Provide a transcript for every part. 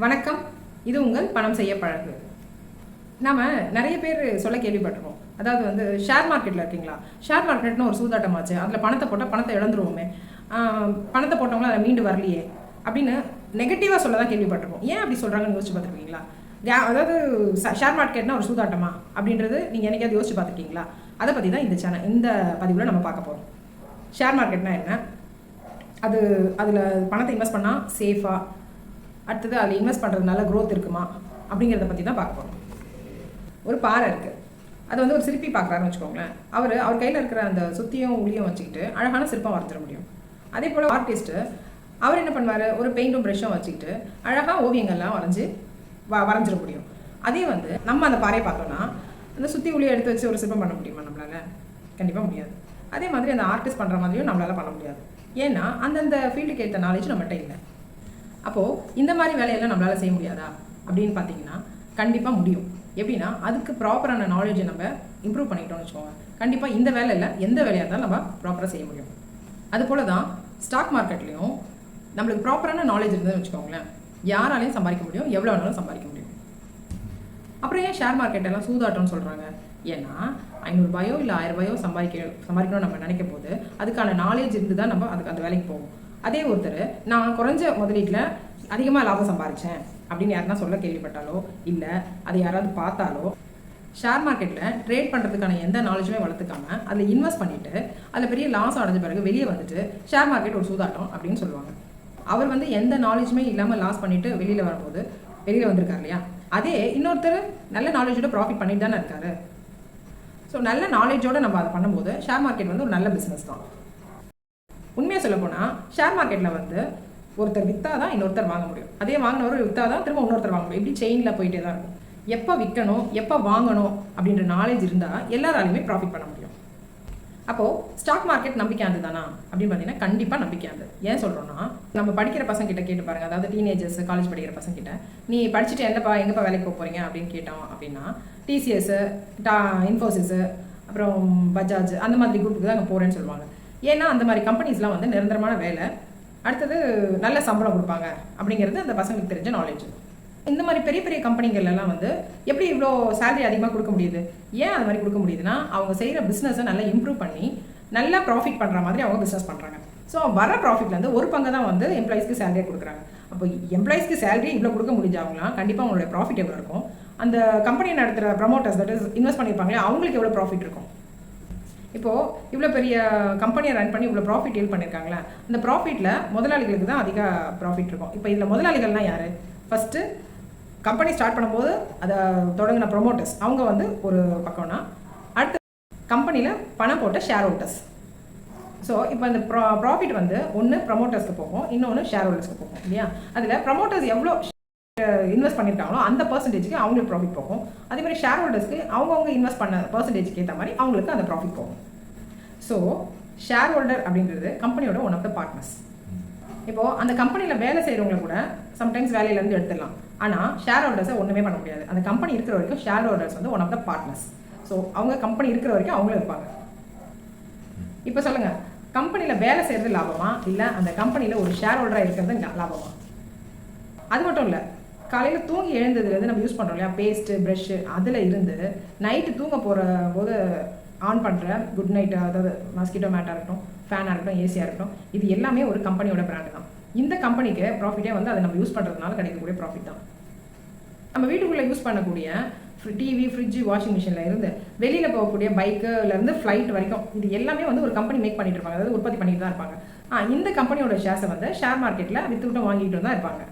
வணக்கம். இது உங்கள் பணம் செய்ய பழகு. நம்ம நிறைய பேர் சொல்ல கேள்விப்பட்டிருக்கோம். அதாவது ஷேர் மார்க்கெட்டில் இருக்கீங்களா, ஷேர் மார்க்கெட்னு ஒரு சூதாட்டமாச்சு, அதில் பணத்தை போட்டால் பணத்தை இழந்துருவோமே, பணத்தை போட்டவங்களும் அதை மீண்டு வரலையே அப்படின்னு நெகட்டிவாக சொல்ல தான் கேள்விப்பட்டிருக்கோம். ஏன் அப்படி சொல்கிறாங்கன்னு யோசிச்சு பார்த்துருக்கீங்களா? அதாவது ஷேர் மார்க்கெட்னா ஒரு சூதாட்டமா அப்படின்றது நீங்கள் என்னைக்காவது யோசிச்சு பார்த்துருக்கீங்களா? அதை பற்றி தான் இந்த பதிவில் நம்ம பார்க்க போகிறோம். ஷேர் மார்க்கெட்னா என்ன, அதில் பணத்தை இன்வெஸ்ட் பண்ணால் சேஃபாக, அடுத்தது அதில் இன்வெஸ்ட் பண்ணுறதுனால க்ரோத் இருக்குமா அப்படிங்கிறத பற்றி தான் பார்க்க போகிறோம். ஒரு பாறை இருக்குது, அது ஒரு சிற்பி பார்க்குறாருன்னு வச்சுக்கோங்களேன். அவர் கையில் இருக்கிற அந்த சுத்தியும் உளியும் வச்சுக்கிட்டு அழகான சிற்பம் வரைஞ்சிட முடியும். அதே போல் ஆர்டிஸ்ட்டு அவர் என்ன பண்ணுவார், ஒரு பெயிண்ட்டும் ப்ரெஷ்ஷும் வச்சுக்கிட்டு அழகாக ஓவியங்கள்லாம் வரைஞ்சிட முடியும். அதே நம்ம அந்த பாறையை பார்த்தோன்னா அந்த சுற்றி உளியை எடுத்து வச்சு ஒரு சிற்பம் பண்ண முடியுமா நம்மளால்? கண்டிப்பாக முடியாது. அதே மாதிரி அந்த ஆர்டிஸ்ட் பண்ணுற மாதிரியும் நம்மளால் பண்ண முடியாது. ஏன்னா அந்தந்த ஃபீல்டுக்கு ஏற்ற நாலேஜ் நம்மகிட்ட இல்லை. அப்போது இந்த மாதிரி வேலையெல்லாம் நம்மளால் செய்ய முடியாதா அப்படின்னு பார்த்தீங்கன்னா கண்டிப்பாக முடியும். எப்படின்னா அதுக்கு ப்ராப்பரான நாலேஜை நம்ம இம்ப்ரூவ் பண்ணிக்கிட்டோம்னு வச்சுக்கோங்க, கண்டிப்பாக இந்த வேலை இல்லை எந்த வேலையாக இருந்தாலும் நம்ம ப்ராப்பராக செய்ய முடியும். அதுபோல் தான் ஸ்டாக் மார்க்கெட்லேயும் நம்மளுக்கு ப்ராப்பரான நாலேஜ் இருந்ததுன்னு வச்சுக்கோங்களேன், யாராலையும் சம்பாதிக்க முடியும், எவ்வளோ வேணாலும் சம்பாதிக்க முடியும். அப்புறம் ஏன் ஷேர் மார்க்கெட்டெல்லாம் சூதாட்டம்னு சொல்கிறாங்க? ஏன்னா 500 ரூபாயோ இல்லை 1000 ரூபாயோ சம்பாதிக்கணும்னு நம்ம நினைக்கும் போது அதுக்கான நாலேஜ் இருந்து தான் நம்ம அதுக்கு அந்த வேலைக்கு போவோம். அதே ஒருத்தர் நான் குறைஞ்ச முதலீட்டில் அதிகமாக லாபம் சம்பாதிச்சேன் அப்படின்னு யாருன்னா சொல்ல கேள்விப்பட்டாலோ இல்லை அதை யாராவது பார்த்தாலோ, ஷேர் மார்க்கெட்டில் ட்ரேட் பண்ணுறதுக்கான எந்த நாலேஜுமே வளர்த்துக்காம அதில் இன்வெஸ்ட் பண்ணிவிட்டு அதில் பெரிய லாஸ் அடைஞ்ச பிறகு வெளியே வந்துட்டு ஷேர் மார்க்கெட் ஒரு சூதாட்டம் அப்படின்னு சொல்லுவாங்க. அவர் எந்த நாலேஜுமே இல்லாமல் லாஸ் பண்ணிவிட்டு வெளியில் வந்திருக்காரு இல்லையா? அதே இன்னொருத்தர் நல்ல நாலேஜோட ப்ராஃபிட் பண்ணிட்டு தானே இருக்காரு. ஸோ நல்ல நாலேஜோடு நம்ம அதை பண்ணும்போது ஷேர் மார்க்கெட் ஒரு நல்ல பிஸ்னஸ் தான். உண்மையாக சொல்ல போனால் ஷேர் மார்க்கெட்டில் ஒருத்தர் விற்றா தான் இன்னொருத்தர் வாங்க முடியும், அதே வாங்கினவர் விற்றா தான் திரும்ப இன்னொருத்தர் வாங்க முடியும். இப்படி செயினில் போயிட்டே தான் இருக்கும். எப்போ விற்கணும் எப்போ வாங்கணும் அப்படின்ற நாலேஜ் இருந்தால் எல்லாராலையுமே ப்ராஃபிட் பண்ண முடியும். அப்போது ஸ்டாக் மார்க்கெட் நம்பிக்கையானது தானா அப்படின்னு பார்த்தீங்கன்னா கண்டிப்பாக நம்பிக்கையானது. ஏன் சொல்கிறோன்னா, நம்ம படிக்கிற பசங்கிட்ட கேட்டு பாருங்கள், அதாவது டீனேஜர்ஸ் காலேஜ் படிக்கிற பசங்கிட்ட நீ படிச்சுட்டு எங்கேப்பா வேலைக்கு போக போகிறீங்க அப்படின்னு கேட்டோம் அப்படின்னா டிசிஎஸ், இன்ஃபோசிஸ், அப்புறம் பஜாஜ் அந்த மாதிரி குரூப்புக்கு தான் அங்கே போகிறேன்னு சொல்லுவாங்க. ஏன்னா அந்த மாதிரி கம்பெனிஸ்லாம் நிரந்தரமான வேலை, அடுத்தது நல்ல சம்பளம் கொடுப்பாங்க அப்படிங்கிறது அந்த பசங்களுக்கு தெரிஞ்ச நாலேஜ். இந்த மாதிரி பெரிய பெரிய கம்பெனிகள்லாம் எப்படி இவ்வளோ சேலரி அதிகமாக கொடுக்க முடியுது? ஏன் அது மாதிரி கொடுக்க முடியுதுன்னா அவங்க செய்கிற பிஸ்னஸை நல்லா இம்ப்ரூவ் பண்ணி நல்லா ப்ராஃபிட் பண்ணுற மாதிரி அவங்க பிஸ்னஸ் பண்ணுறாங்க. ஸோ வர ப்ராஃபிட்லேருந்து ஒரு பங்கு தான் எம்ப்ளாயிஸ்க்கு சேலரியாக கொடுக்குறாங்க. அப்போ எம்ப்ளாயிஸ்க்கு சேலரி இவ்வளோ கொடுக்க முடிஞ்சாங்களாம் கண்டிப்பாக அவங்களுடைய ப்ராஃபிட் எவ்வளோ இருக்கும், அந்த கம்பெனியை நடத்துகிற ப்ரமோட்டர்ஸ் தட் இஸ் இன்வெஸ்ட் பண்ணியிருப்பாங்களே அவங்களுக்கு எவ்வளோ ப்ராஃபிட் இருக்கும். இப்போது இவ்வளோ பெரிய கம்பெனியை ரன் பண்ணி இவ்வளோ ப்ராஃபிட் ஏல் பண்ணியிருக்காங்களே, அந்த ப்ராஃபிட்டில் முதலாளிகளுக்கு தான் அதிக ப்ராஃபிட் இருக்கும். இப்போ இதில் முதலாளிகள்லாம் யார்? ஃபஸ்ட்டு கம்பெனி ஸ்டார்ட் பண்ணும்போது அதை தொடங்கின ப்ரொமோட்டர்ஸ், அவங்க ஒரு பக்கம்னா, அடுத்து கம்பெனியில் பணம் போட்ட ஷேர் ஹோல்டர்ஸ். ஸோ இப்போ இந்த ப்ராஃபிட் ஒன்று ப்ரமோட்டர்ஸ்க்கு போகும், இன்னொன்று ஷேர் ஹோல்டர்ஸ்க்கு போகும் இல்லையா? அதில் ப்ரமோட்டர்ஸ் எவ்வளோ இன்வெஸ்ட் பண்ணியிருக்காங்களோ அந்த பர்சன்டேஜுக்கு அவங்களுக்கு ப்ராஃபிட் போகும். அதே மாதிரி ஷேர் ஹோல்டர்ஸ்க்கு அவங்கவுங்க இன்வெஸ்ட் பண்ண பர்சன்டேஜுக்கு ஏற்ற மாதிரி அவங்களுக்கு அந்த ப்ராஃபிட் போகும். ஸோ ஷேர் ஹோல்டர் அப்படிங்கிறது கம்பெனியோட ஒன் ஆஃப் த பார்ட்னர்ஸ். இப்போது அந்த கம்பெனியில் வேலை செய்கிறவங்கள கூட சம்டைம்ஸ் வேலையிலேருந்து எடுத்துடலாம், ஆனால் ஷேர் ஹோல்டர்ஸை ஒன்றுமே பண்ண முடியாது. அந்த கம்பெனி இருக்கிற வரைக்கும் share holders one of the partners. So அவங்க கம்பெனி இருக்கிற வரைக்கும் அவங்களும் இருப்பாங்க. இப்போ சொல்லுங்கள், கம்பெனியில் வேலை செய்கிறது லாபமா இல்லை அந்த கம்பெனியில் ஒரு ஷேர் ஹோல்டராக இருக்கிறது லாபமா? அது மட்டும் இல்லை, காலையில் தூங்கி எழுந்ததுலேருந்து நம்ம யூஸ் பண்ணுறோம் இல்லையா, பேஸ்ட்டு ப்ரஷ்ஷு, அதில் இருந்து நைட்டு தூங்க போகிற போது ஆன் பண்ணுற குட் நைட், அதாவது மஸ்கிட்டோ மேட்டாக இருக்கட்டும், ஃபேனாக இருக்கட்டும், ஏசியாக இருக்கட்டும், இது எல்லாமே ஒரு கம்பெனியோட பிராண்டு தான். இந்த கம்பெனிக்கு ப்ராஃபிட்டே அதை நம்ம யூஸ் பண்ணுறதுனால கிடைக்கக்கூடிய ப்ராஃபிட் தான். நம்ம வீட்டுக்குள்ளே யூஸ் பண்ணக்கூடிய டிவி, ஃப்ரிட்ஜு, வாஷிங் மிஷினில் இருந்து வெளியில் போகக்கூடிய பைக்குலேருந்து ஃப்ளைட் வரைக்கும் இது எல்லாமே ஒரு கம்பெனி மேக் பண்ணிட்டு இருப்பாங்க, அதாவது உற்பத்தி பண்ணிட்டு தான் இருப்பாங்க. இந்த கம்பெனியோட ஷேர்ஸை ஷேர் மார்க்கெட்டில் விற்றுக்கிட்டும் வாங்கிட்டு தான் இருப்பாங்க.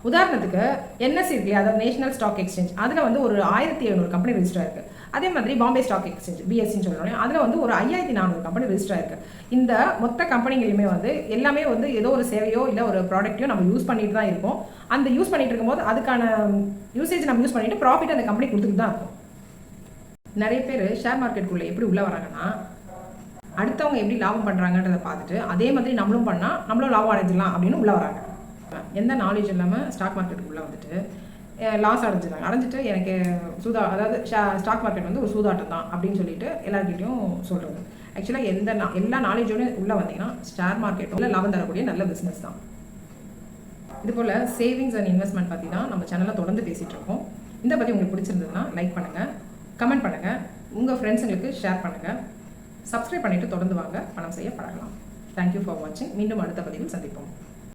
உதாரணத்துக்கு என்எஸ்சி இருக்கு, அதாவது நேஷனல் ஸ்டாக் எக்ஸ்சேஞ்ச், அதில் ஒரு 1700 கம்பெனி ரெஜிஸ்டர் இருக்குது. அதே மாதிரி பாம்பே ஸ்டாக் எக்ஸ்சேஞ்ச் பிஎஸ்சின்னு சொல்கிறோம், அதில் ஒரு 5400 கம்பெனி ரெஜிஸ்டர் இருக்குது. இந்த மொத்த கம்பெனிகளுமே எல்லாமே ஏதோ ஒரு சேவையோ இல்லை ஒரு ப்ராடக்ட்டையோ நம்ம யூஸ் பண்ணிட்டு தான் இருக்கோம். அந்த யூஸ் பண்ணிட்டு இருக்கும்போது அதுக்கான யூசேஜ் நம்ம யூஸ் பண்ணிட்டு ப்ராஃபிட் அந்த கம்பெனி கொடுத்துட்டு தான் இருக்கும். நிறைய பேர் ஷேர் மார்க்கெட்டுக்குள்ளே எப்படி உள்ளே வராங்கன்னா, அடுத்தவங்க எப்படி லாபம் பண்ணுறாங்கன்றதை பார்த்துட்டு அதே மாதிரி நம்மளும் பண்ணால் நம்மளும் லாபம் அடைஞ்சிடலாம் அப்படின்னு உள்ளே வராங்க. எந்த நாலேஜ் இல்லாமல் ஸ்டாக் மார்க்கெட்டுக்குள்ளே லாஸ் அடைஞ்சிட்டு எனக்கு அதாவது ஸ்டாக் மார்க்கெட் ஒரு சூதாட்டம் தான் அப்படின்னு சொல்லிட்டு எல்லாருக்கிட்டையும் சொல்கிறது. ஆக்சுவலாக எல்லா நாலேஜோடு உள்ளே வந்தீங்கன்னா ஷேர் மார்க்கெட்டும் லாபம் தரக்கூடிய நல்ல பிஸ்னஸ் தான். இதுபோல் சேவிங்ஸ் அண்ட் இன்வெஸ்ட்மெண்ட் பற்றி தான் நம்ம சேனலில் தொடர்ந்து பேசிகிட்டு இருக்கோம். இந்த பற்றி உங்களுக்கு பிடிச்சிருந்ததுன்னா லைக் பண்ணுங்கள், கமெண்ட் பண்ணுங்கள், உங்கள் ஃப்ரெண்ட்ஸுங்களுக்கு ஷேர் பண்ணுங்கள், சப்ஸ்கிரைப் பண்ணிவிட்டு தொடர்ந்து வாங்க, பணம் செய்ய பழகலாம். தேங்க்யூ ஃபார் வாட்சிங். மீண்டும் அடுத்த பதிவில் சந்திப்போம்.